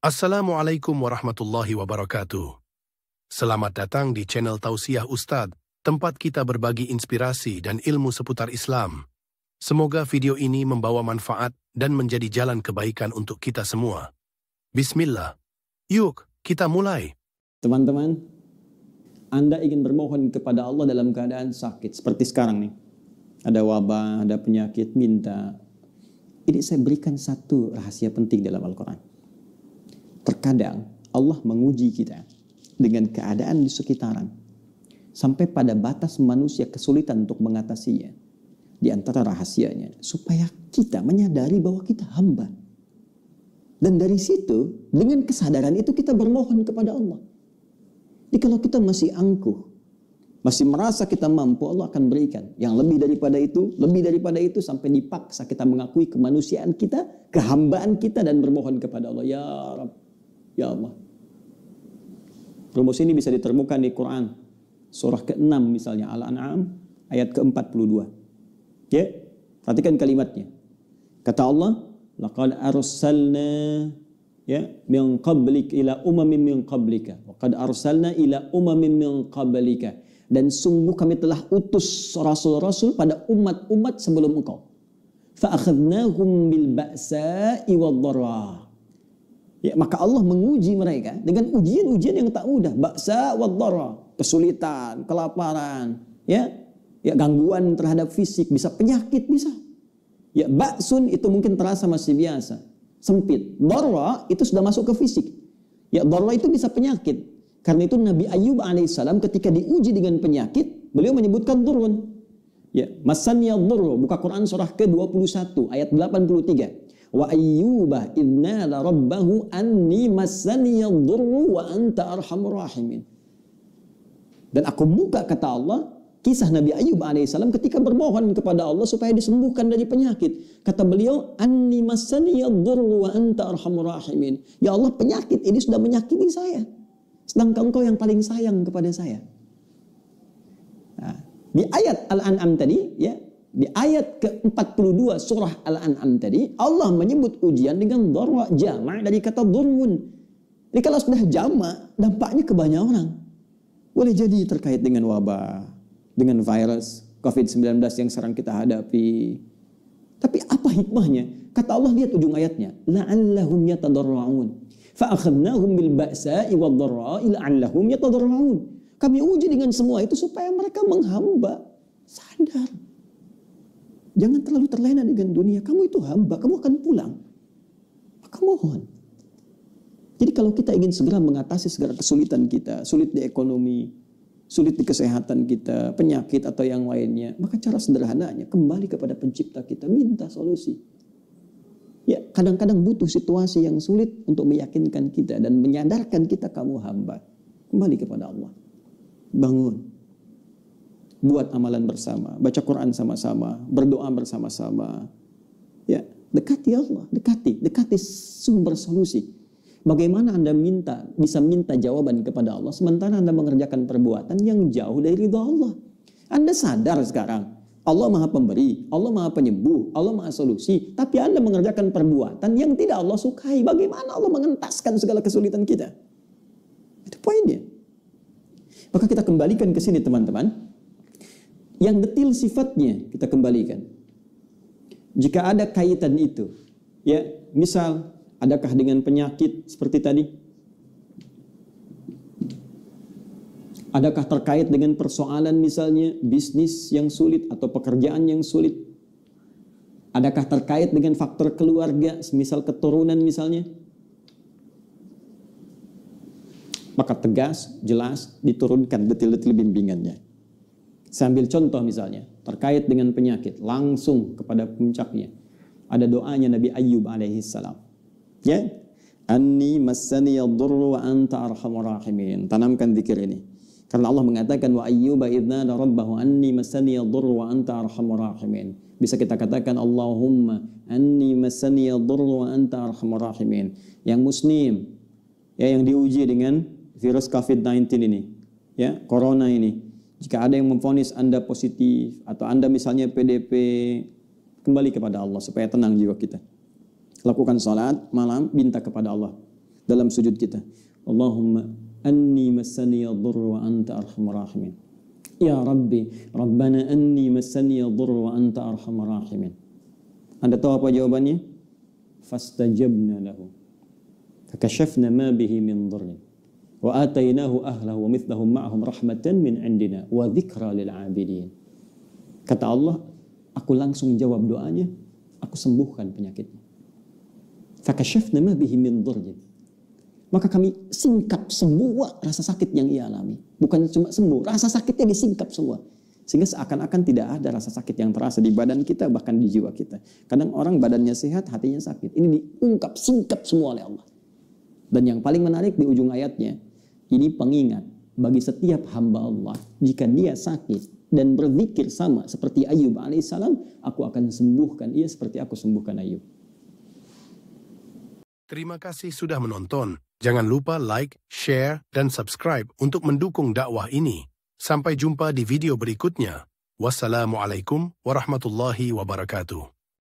Assalamualaikum warahmatullahi wabarakatuh. Selamat datang di channel Tausiah Ustadz, tempat kita berbagi inspirasi dan ilmu seputar Islam. Semoga video ini membawa manfaat dan menjadi jalan kebaikan untuk kita semua. Bismillah. Yuk, kita mulai. Teman-teman, Anda ingin bermohon kepada Allah dalam keadaan sakit. Seperti sekarang nih. Ada wabah, ada penyakit, minta. Ini saya berikan satu rahasia penting dalam Al-Quran. Terkadang Allah menguji kita dengan keadaan di sekitaran. Sampai pada batas manusia kesulitan untuk mengatasinya. Di antara rahasianya, supaya kita menyadari bahwa kita hamba. Dan dari situ, dengan kesadaran itu kita bermohon kepada Allah. Jadi kalau kita masih angkuh, masih merasa kita mampu, Allah akan berikan. Yang lebih daripada itu, sampai dipaksa kita mengakui kemanusiaan kita, kehambaan kita, dan bermohon kepada Allah. Ya Rabb, ya Allah. Rumus ini bisa ditemukan di Quran. Surah ke-6 misalnya, Al-An'am, ayat ke-42. Ya, perhatikan kalimatnya. Kata Allah, laqad arsalna min qablik ila umamin min qablika wa qad arsalna ila umamin min qablika, dan sungguh kami telah utus rasul-rasul pada umat-umat sebelum engkau. Fa akhadnahum bil ba'sa'i wad-dharra. Ya, maka Allah menguji mereka dengan ujian-ujian yang tak mudah. Ba'sa wad-dharra, kesulitan, kelaparan, ya gangguan terhadap fisik, bisa penyakit, bisa. Ya, ba'sun itu mungkin terasa masih biasa, sempit. Dharra itu sudah masuk ke fisik. Ya, dharra itu bisa penyakit. Karena itu Nabi Ayyub alaihissalam ketika diuji dengan penyakit, beliau menyebutkan durun. Ya, masaniya dhurru, buka Quran surah ke-21 ayat 83. Wa ayyuba idnada rabbahu anni masaniya dhurru wa anta arhamur rahimin. Dan aku buka, kata Allah, kisah Nabi Ayyub alaihissalam ketika bermohon kepada Allah supaya disembuhkan dari penyakit. Kata beliau, anni masaniya dhurru wa anta arhamur rahimin. Ya Allah, penyakit ini sudah menyakiti saya, sedangkan Engkau yang paling sayang kepada saya. Nah, di ayat Al-An'am tadi, ya, di ayat ke-42 surah Al-An'am tadi, Allah menyebut ujian dengan dharra, jama' dari kata dhurrun. Jadi kalau sudah jama', dampaknya ke banyak orang. Boleh jadi terkait dengan wabah, dengan virus COVID-19 yang sekarang kita hadapi. Tapi apa hikmahnya? Kata Allah, lihat ujung ayatnya, la'allahum yatadarra'un. Fa'akhadnahum bil ba'sa'i wad-dharra'i la'allahum yatadarra'un. Kami uji dengan semua itu supaya mereka menghamba, sadar. Jangan terlalu terlena dengan dunia. Kamu itu hamba, kamu akan pulang. Maka mohon. Jadi kalau kita ingin segera mengatasi segala kesulitan kita, sulit di ekonomi, sulit di kesehatan kita, penyakit atau yang lainnya, maka cara sederhananya kembali kepada pencipta kita, minta solusi. Ya, kadang-kadang butuh situasi yang sulit untuk meyakinkan kita dan menyadarkan kita kamu hamba. Kembali kepada Allah. Bangun. Buat amalan bersama, baca Quran sama-sama, berdoa bersama-sama. Ya, dekati Allah, dekati sumber solusi. Bagaimana Anda bisa minta jawaban kepada Allah sementara Anda mengerjakan perbuatan yang jauh dari ridha Allah. Anda sadar sekarang, Allah Maha Pemberi, Allah Maha Penyembuh, Allah Maha Solusi, tapi Anda mengerjakan perbuatan yang tidak Allah sukai. Bagaimana Allah mengentaskan segala kesulitan kita? Itu poinnya. Maka kita kembalikan ke sini, teman-teman. Yang detil sifatnya kita kembalikan. Jika ada kaitan itu, ya, misal adakah dengan penyakit seperti tadi? Adakah terkait dengan persoalan misalnya bisnis yang sulit atau pekerjaan yang sulit? Adakah terkait dengan faktor keluarga, misal keturunan misalnya? Maka tegas, jelas, diturunkan detil-detil bimbingannya. Saya ambil contoh misalnya, terkait dengan penyakit, langsung kepada puncaknya. Ada doanya Nabi Ayyub alaihissalam. Ya, anni massaniya dhurru wa anta arhamur rahimin. Tanamkan zikir ini. Karena Allah mengatakan wa ayyuba idnada rabbahu anni massaniya dhurru wa anta arhamur rahimin. Bisa kita katakan Allahumma anni massaniya dhurru wa anta arhamur rahimin. Yang muslim, ya, yang diuji dengan virus COVID-19 ini, ya, corona ini. Jika ada yang memvonis Anda positif atau Anda misalnya PDP, kembali kepada Allah supaya tenang jiwa kita. Lakukan salat malam, minta kepada Allah dalam sujud kita. Allahumma anni massani yadhurru wa anta arhamur rahimin. Ya Rabbi, Rabbana anni massani yadhurru wa anta arhamur rahimin. Anda tahu apa jawabannya? Fastajabna lahu. Fakashafna ma bihi min dhurrin. Wa atainahu ahlahu wa mithlahum ma'ahum rahmatan min indina wa dzikra lil 'abidin. Kata Allah, aku langsung jawab doanya, aku sembuhkan penyakitnya. Fakashafna ma bihi min dhurrin. Maka kami singkap semua rasa sakit yang ia alami. Bukan cuma sembuh, rasa sakitnya disingkap semua. Sehingga seakan-akan tidak ada rasa sakit yang terasa di badan kita, bahkan di jiwa kita. Kadang orang badannya sehat, hatinya sakit. Ini diungkap, singkap semua oleh Allah. Dan yang paling menarik di ujung ayatnya, ini pengingat bagi setiap hamba Allah. Jika dia sakit dan berzikir sama seperti Ayub alaihissalam, aku akan sembuhkan ia seperti aku sembuhkan Ayub. Terima kasih sudah menonton. Jangan lupa like, share, dan subscribe untuk mendukung dakwah ini. Sampai jumpa di video berikutnya. Wassalamualaikum warahmatullahi wabarakatuh.